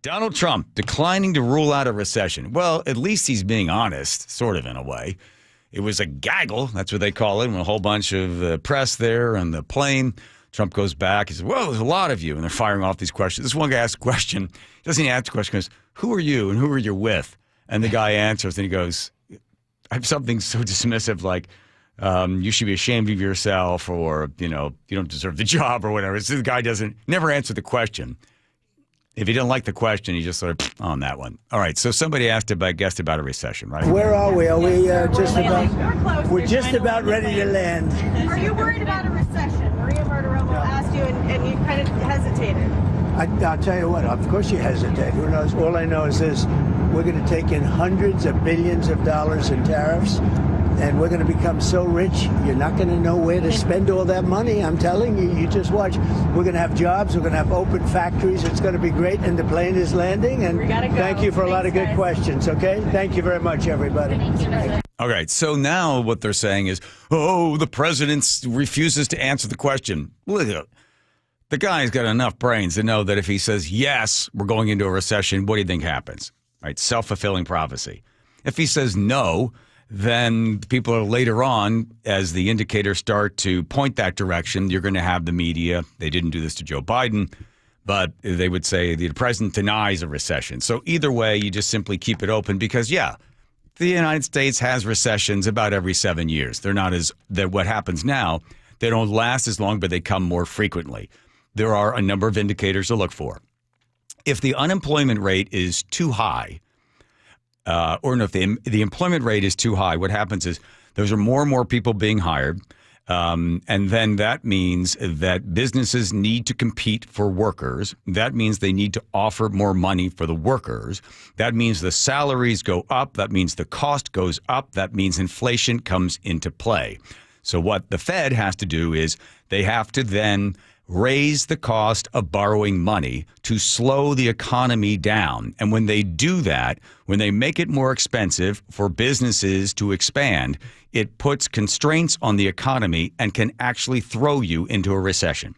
Donald Trump declining to rule out a recession. Well, at least he's being honest, sort of in a way. It was a gaggle, that's what they call it, when a whole bunch of press there on the plane. Trump goes back. He says, well, there's a lot of you. And they're firing off these questions. This one guy asks a question. He doesn't even ask the question. He goes, who are you and who are you with? And the guy answers and he goes, I have something so dismissive like, you should be ashamed of yourself, or, you don't deserve the job or whatever. So the guy never answer the question. If he didn't like the question, he just sort of on that one. All right, so somebody guessed about a recession, right? Where are we? Are we we're just about ready to land. Are you worried about a recession? Maria Martirello asked you, and you kind of hesitated. I'll tell you what, of course you hesitate. Who knows? All I know is this: we're going to take in hundreds of billions of dollars in tariffs, and we're going to become so rich, you're not going to know where to spend all that money. I'm telling you, you just watch. We're going to have jobs. We're going to have open factories. It's going to be great, and the plane is landing. And thank you for a lot of good questions, okay? Thank you very much, everybody. Okay, so now what they're saying is, the president refuses to answer the question. Look, the guy's got enough brains to know that if he says, yes, we're going into a recession, what do you think happens? Right? Self-fulfilling prophecy. If he says no, then people are later on, as the indicators start to point that direction, you're going to have the media. They didn't do this to Joe Biden, but they would say the president denies a recession. So either way, you just simply keep it open because, the United States has recessions about every 7 years. They're not what happens now. They don't last as long, but they come more frequently. There are a number of indicators to look for. If the unemployment rate is too high, if the employment rate is too high, what happens is there are more and more people being hired, and then that means that businesses need to compete for workers. That means they need to offer more money for the workers. That means the salaries go up. That means the cost goes up. That means inflation comes into play. So what the Fed has to do is they have to then raise the cost of borrowing money to slow the economy down. And when they do that, when they make it more expensive for businesses to expand, it puts constraints on the economy and can actually throw you into a recession.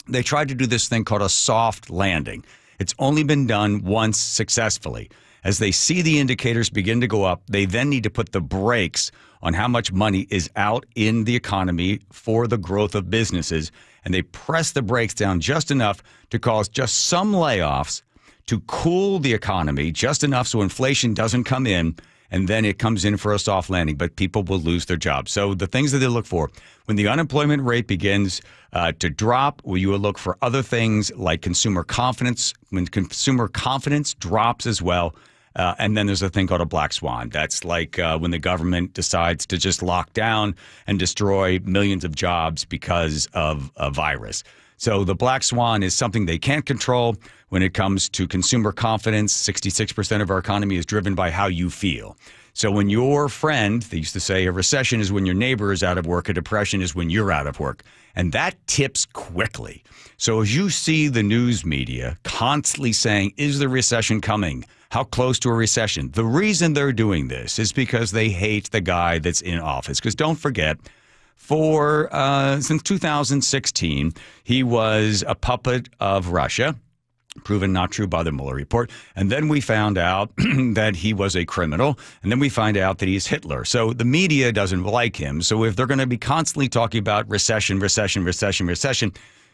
They tried to do this thing called a soft landing. It's only been done once successfully. As they see the indicators begin to go up, they then need to put the brakes on how much money is out in the economy for the growth of businesses. And they press the brakes down just enough to cause just some layoffs to cool the economy, just enough so inflation doesn't come in, and then it comes in for a soft landing, but people will lose their jobs. So the things that they look for, when the unemployment rate begins to drop, you will look for other things like consumer confidence. When consumer confidence drops as well, and then there's a thing called a black swan. That's like when the government decides to just lock down and destroy millions of jobs because of a virus. So the black swan is something they can't control when it comes to consumer confidence. 66% of our economy is driven by how you feel. So when your friend, they used to say a recession is when your neighbor is out of work, a depression is when you're out of work. And that tips quickly. So as you see the news media constantly saying, is the recession coming? How close to a recession? The reason they're doing this is because they hate the guy that's in office. Because don't forget, since 2016, he was a puppet of Russia. Proven not true by the Mueller report. And then we found out that he was a criminal. And then we find out that he's Hitler. So the media doesn't like him. So if they're going to be constantly talking about recession,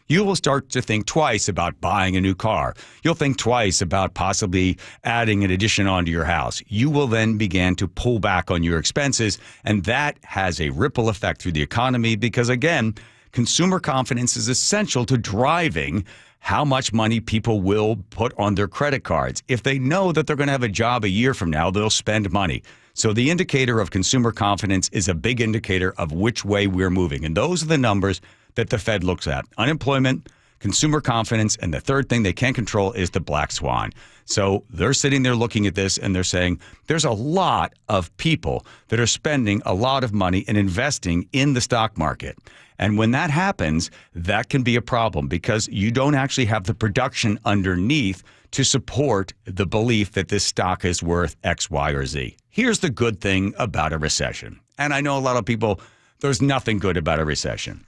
you will start to think twice about buying a new car. You'll think twice about possibly adding an addition onto your house. You will then begin to pull back on your expenses. And that has a ripple effect through the economy because, again, consumer confidence is essential to driving how much money people will put on their credit cards. If they know that they're going to have a job a year from now, they'll spend money. So the indicator of consumer confidence is a big indicator of which way we're moving. And those are the numbers that the Fed looks at. Unemployment, consumer confidence, and the third thing they can't control is the black swan. So they're sitting there looking at this and they're saying there's a lot of people that are spending a lot of money and investing in the stock market. And when that happens, that can be a problem because you don't actually have the production underneath to support the belief that this stock is worth X, Y, or Z. Here's the good thing about a recession. And I know a lot of people, there's nothing good about a recession.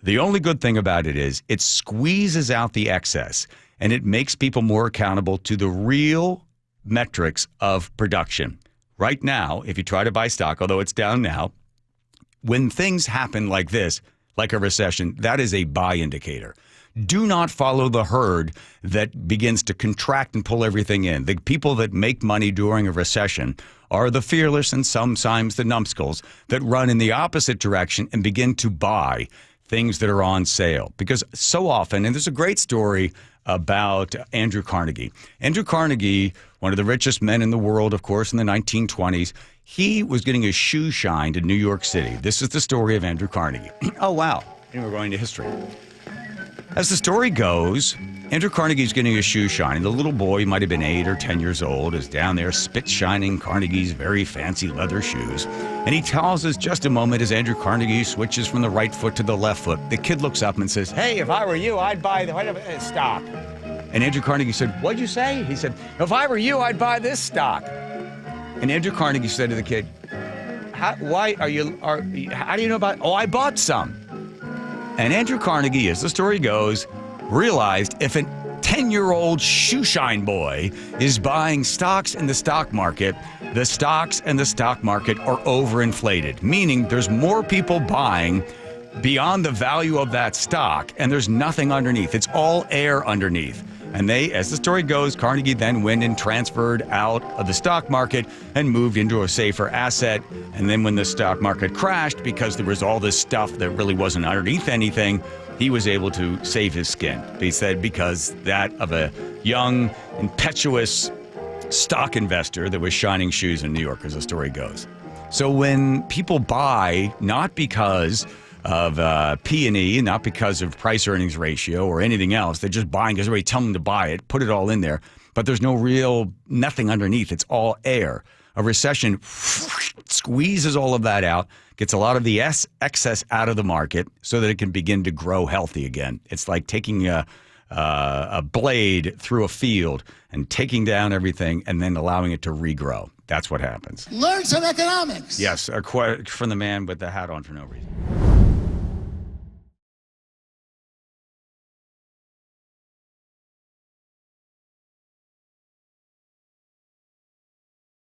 The only good thing about it is it squeezes out the excess. and it makes people more accountable to the real metrics of production. Right now, if you try to buy stock, although it's down now, when things happen like this, like a recession, that is a buy indicator. Do not follow the herd that begins to contract and pull everything in. The people that make money during a recession are the fearless and sometimes the numbskulls that run in the opposite direction and begin to buy things that are on sale. Because so often, and there's a great story about Andrew Carnegie. Andrew Carnegie, one of the richest men in the world, of course, in the 1920s, he was getting his shoe shined in New York City. This is the story of Andrew Carnegie. Oh, wow. And we're going to history. As the story goes, Andrew Carnegie's getting his shoe shined. The little boy, he might have been 8 or 10 years old, is down there spit shining Carnegie's very fancy leather shoes. And he tells us just a moment as Andrew Carnegie switches from the right foot to the left foot. The kid looks up and says, "Hey, if I were you, I'd buy the stock." And Andrew Carnegie said, "What'd you say?" He said, "If I were you, I'd buy this stock." And Andrew Carnegie said to the kid, how do you know about, "Oh, I bought some." And Andrew Carnegie, as the story goes, realized if a 10-year-old shoeshine boy is buying stocks in the stock market, the stocks and the stock market are overinflated, meaning there's more people buying beyond the value of that stock, and there's nothing underneath. It's all air underneath. And as the story goes, Carnegie then went and transferred out of the stock market and moved into a safer asset. And then when the stock market crashed, because there was all this stuff that really wasn't underneath anything, he was able to save his skin. He said because that of a young, impetuous stock investor that was shining shoes in New York, as the story goes. So when people buy, not because of P&E, not because of price earnings ratio or anything else. They're just buying because everybody tells them to buy it, put it all in there. But there's nothing underneath. It's all air. A recession squeezes all of that out, gets a lot of the excess out of the market so that it can begin to grow healthy again. It's like taking a blade through a field and taking down everything and then allowing it to regrow. That's what happens. Learn some economics. Yes, a quote from the man with the hat on for no reason.